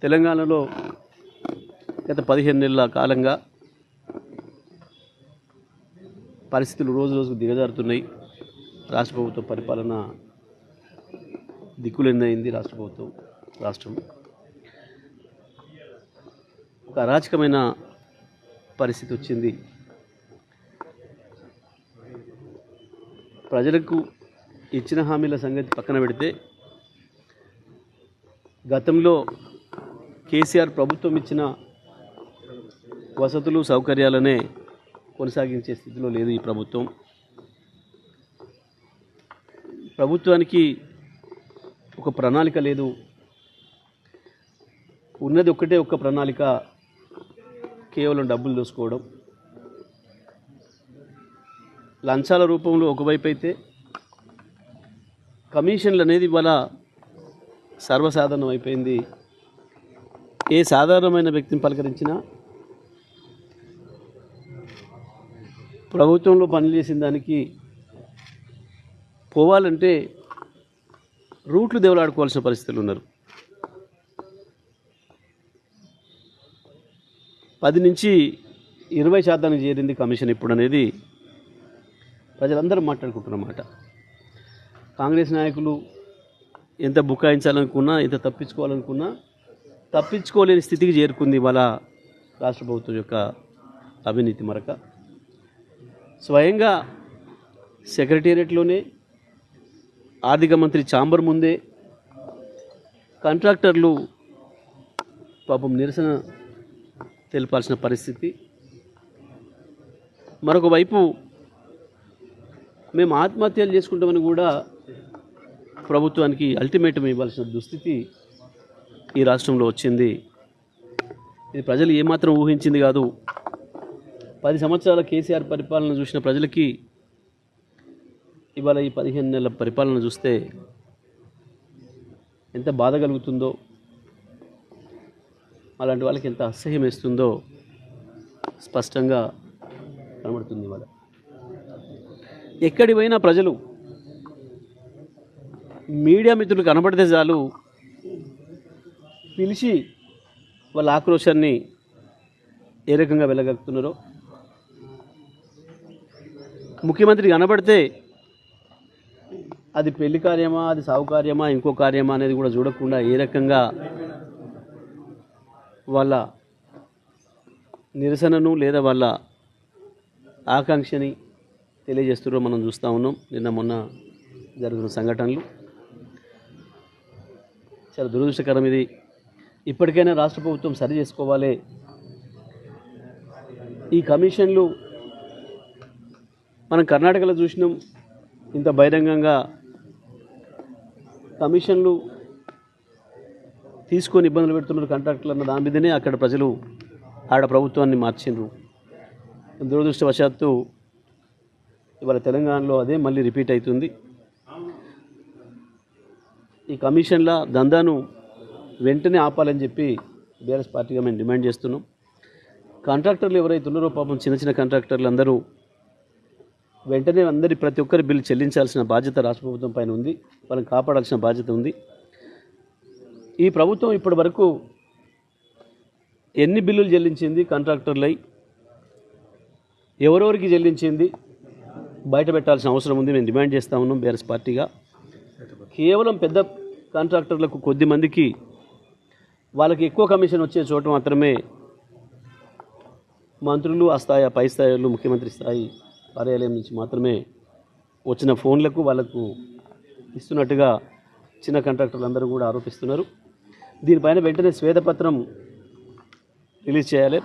తెలంగాణలో గత 15 నెలల కాలంగా పరిస్థితులు రోజు రోజుకు దిగజారుతున్నాయి. రాష్ట్ర ప్రభుత్వ పరిపాలన దిక్కులెన్నైంది. రాష్ట్రం ఒక అరాచకమైన పరిస్థితి వచ్చింది. ప్రజలకు ఇచ్చిన హామీల సంగతి పక్కన పెడితే గతంలో కేసీఆర్ ప్రభుత్వం ఇచ్చిన వసతులు సౌకర్యాలనే కొనసాగించే స్థితిలో లేదు ఈ ప్రభుత్వం. ప్రభుత్వానికి ఒక ప్రణాళిక లేదు. ఉన్నది ఒక్క ప్రణాళిక, కేవలం డబ్బులు దోసుకోవడం. లంచాల రూపంలో ఒకవైపు అయితే కమిషన్లు అనేది ఇవాళ సర్వసాధారణం అయిపోయింది. ఏ సాధారణమైన వ్యక్తిని పలకరించినా ప్రభుత్వంలో పనిచేసిన దానికి పోవాలంటే రూట్లు దేవులాడుకోవాల్సిన పరిస్థితులు ఉన్నారు. 10 నుంచి 20% చేరింది కమిషన్ ఇప్పుడు అనేది ప్రజలందరూ మాట్లాడుకుంటున్నమాట. కాంగ్రెస్ నాయకులు ఎంత బుకాయించాలనుకున్నా, ఎంత తప్పించుకోవాలనుకున్నా తప్పించుకోలేని స్థితికి చేరుకుంది ఇవాళ రాష్ట్ర ప్రభుత్వం యొక్క అవినీతి మరక. స్వయంగా సెక్రటేరియట్లోనే ఆర్థిక మంత్రి ఛాంబర్ ముందే కాంట్రాక్టర్లు పాపం నిరసన తెలపాల్సిన పరిస్థితి. మరొక వైపు మేము ఆత్మహత్యలు చేసుకుంటామని కూడా ప్రభుత్వానికి అల్టిమేటం ఇవ్వాల్సిన దుస్థితి ఈ రాష్ట్రంలో వచ్చింది. ఇది ప్రజలు ఏమాత్రం ఊహించింది కాదు. 10 సంవత్సరాల కేసీఆర్ పరిపాలన చూసిన ప్రజలకి ఇవాళ ఈ 15 నెలల పరిపాలన చూస్తే ఎంత బాధ కలుగుతుందో, అలాంటి వాళ్ళకి ఎంత అసహ్యం వేస్తుందో స్పష్టంగా కనబడుతుంది. ఇవాళ ఎక్కడి పోయినా ప్రజలు మీడియా మిత్రులు కనబడితే చాలు పిలిచి వాళ్ళ ఆక్రోశాన్ని ఏ రకంగా వెళ్ళగలుగుతున్నారో, ముఖ్యమంత్రి కనబడితే అది పెళ్లి కార్యమా, అది సాగు కార్యమా, ఇంకో కార్యమా అనేది కూడా చూడకుండా ఏ రకంగా వాళ్ళ నిరసనను లేదా వాళ్ళ ఆకాంక్షని తెలియజేస్తున్నారో మనం చూస్తూ ఉన్నాం. నిన్న మొన్న జరుగుతున్న సంఘటనలు చాలా దురదృష్టకరం. ఇది ఇప్పటికైనా రాష్ట్ర ప్రభుత్వం సరి చేసుకోవాలి. ఈ కమిషన్లు మనం కర్ణాటకలో చూసినాం. ఇంత బహిరంగంగా కమిషన్లు తీసుకొని ఇబ్బందులు పెడుతున్నారు కాంట్రాక్టర్లు అన్న దాని మీదనే అక్కడ ప్రజలు ఆడ ప్రభుత్వాన్ని మార్చిండ్రు. దురదృష్టవశాత్తు ఇవాళ తెలంగాణలో అదే మళ్ళీ రిపీట్ అవుతుంది. ఈ కమిషన్ల దందాను వెంటనే ఆపాలని చెప్పి బీఆర్ఎస్ పార్టీగా మేము డిమాండ్ చేస్తున్నాం. కాంట్రాక్టర్లు ఎవరైతే ఉన్నారో పాపం చిన్న కాంట్రాక్టర్లు అందరూ వెంటనే ప్రతి ఒక్కరి బిల్లు చెల్లించాల్సిన బాధ్యత రాష్ట్ర ప్రభుత్వం పైన ఉంది. వాళ్ళని కాపాడాల్సిన బాధ్యత ఉంది. ఈ ప్రభుత్వం ఇప్పటి వరకు ఎన్ని బిల్లులు చెల్లించింది కాంట్రాక్టర్లై, ఎవరెవరికి చెల్లించింది బయట పెట్టాల్సిన అవసరం ఉంది. మేము డిమాండ్ చేస్తూ ఉన్నాం బీఆర్ఎస్ పార్టీగా. కేవలం పెద్ద కాంట్రాక్టర్లకు కొద్ది మందికి వాళ్ళకి ఎక్కువ కమిషన్ వచ్చే చోట మాత్రమే మంత్రులు ఆ స్థాయి, పై స్థాయిలో ముఖ్యమంత్రి స్థాయి కార్యాలయం నుంచి మాత్రమే వచ్చిన ఫోన్లకు వాళ్ళకు ఇస్తున్నట్టుగా చిన్న కాంట్రాక్టర్లు అందరూ కూడా ఆరోపిస్తున్నారు. దీనిపైన వెంటనే శ్వేతపత్రం రిలీజ్ చేయాలి.